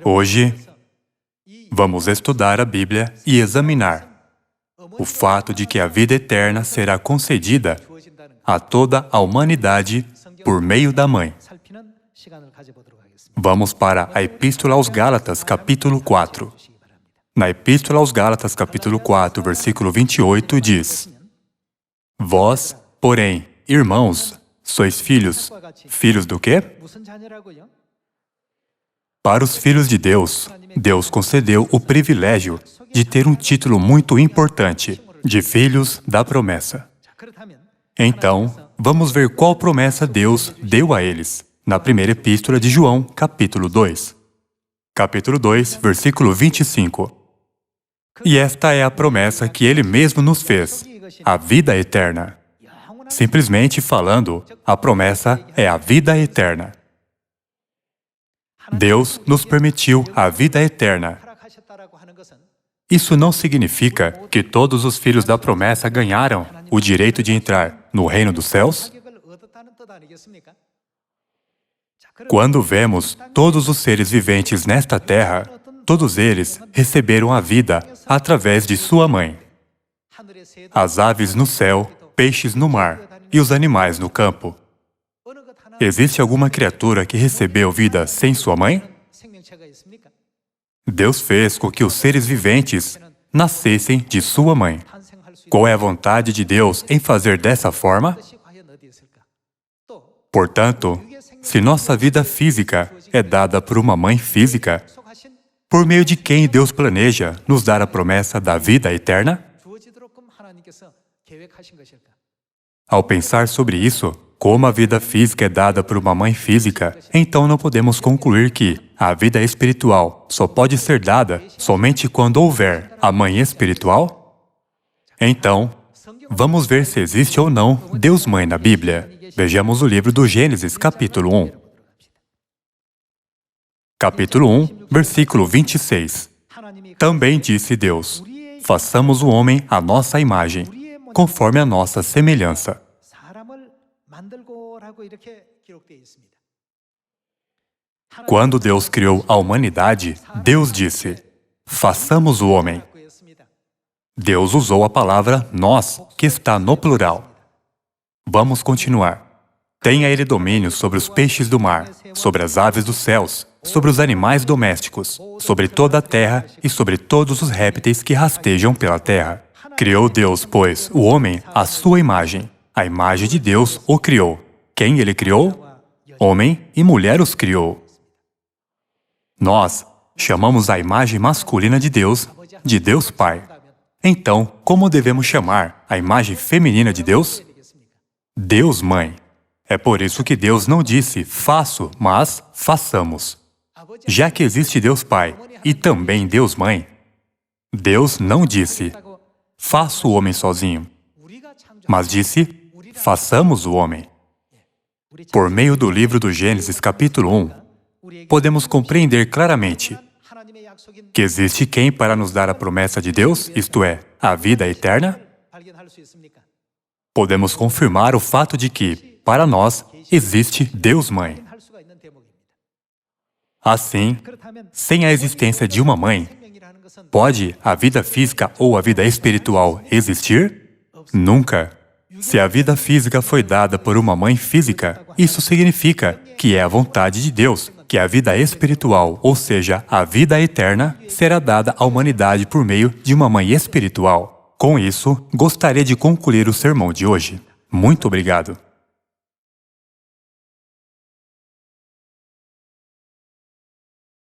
Hoje, vamos estudar a Bíblia e examinar o fato de que a vida eterna será concedida a toda a humanidade por meio da Mãe. Vamos para a Epístola aos Gálatas, capítulo 4. Na Epístola aos Gálatas, capítulo 4, versículo 28, diz: Vós, porém, irmãos, sois filhos. Filhos do quê? Para os filhos de Deus, Deus concedeu o privilégio de ter um título muito importante, de filhos da promessa. Então, vamos ver qual promessa Deus deu a eles, na primeira epístola de João, capítulo 2. Capítulo 2, versículo 25. E esta é a promessa que Ele mesmo nos fez, a vida eterna. Simplesmente falando, a promessa é a vida eterna. Deus nos permitiu a vida eterna. Isso não significa que todos os filhos da promessa ganharam o direito de entrar no reino dos céus? Quando vemos todos os seres viventes nesta terra, todos eles receberam a vida através de sua mãe. As aves no céu, peixes no mar e os animais no campo. Existe alguma criatura que recebeu vida sem sua mãe? Deus fez com que os seres viventes nascessem de sua mãe. Qual é a vontade de Deus em fazer dessa forma? Portanto, se nossa vida física é dada por uma mãe física, por meio de quem Deus planeja nos dar a promessa da vida eterna? Ao pensar sobre isso, como a vida física é dada por uma mãe física, então não podemos concluir que a vida espiritual só pode ser dada somente quando houver a mãe espiritual? Então, vamos ver se existe ou não Deus Mãe na Bíblia. Vejamos o livro do Gênesis, capítulo 1. Capítulo 1, versículo 26. Também disse Deus: façamos o homem à nossa imagem, conforme a nossa semelhança. Quando Deus criou a humanidade, Deus disse: façamos o homem. Deus usou a palavra nós, que está no plural. Vamos continuar. Tenha ele domínio sobre os peixes do mar, sobre as aves dos céus, sobre os animais domésticos, sobre toda a terra e sobre todos os répteis que rastejam pela terra. Criou Deus, pois, o homem à sua imagem. A imagem de Deus o criou. Quem ele criou? Homem e mulher os criou. Nós chamamos a imagem masculina de Deus Pai. Então, como devemos chamar a imagem feminina de Deus? Deus Mãe. É por isso que Deus não disse faço, mas façamos. Já que existe Deus Pai e também Deus Mãe, Deus não disse faça o homem sozinho, mas disse façamos o homem. Por meio do livro do Gênesis, capítulo 1, podemos compreender claramente que existe quem para nos dar a promessa de Deus, isto é, a vida eterna? Podemos confirmar o fato de que, para nós, existe Deus Mãe. Assim, sem a existência de uma mãe, pode a vida física ou a vida espiritual existir? Nunca. Se a vida física foi dada por uma mãe física, isso significa que é a vontade de Deus que a vida espiritual, ou seja, a vida eterna, será dada à humanidade por meio de uma mãe espiritual. Com isso, gostaria de concluir o sermão de hoje. Muito obrigado.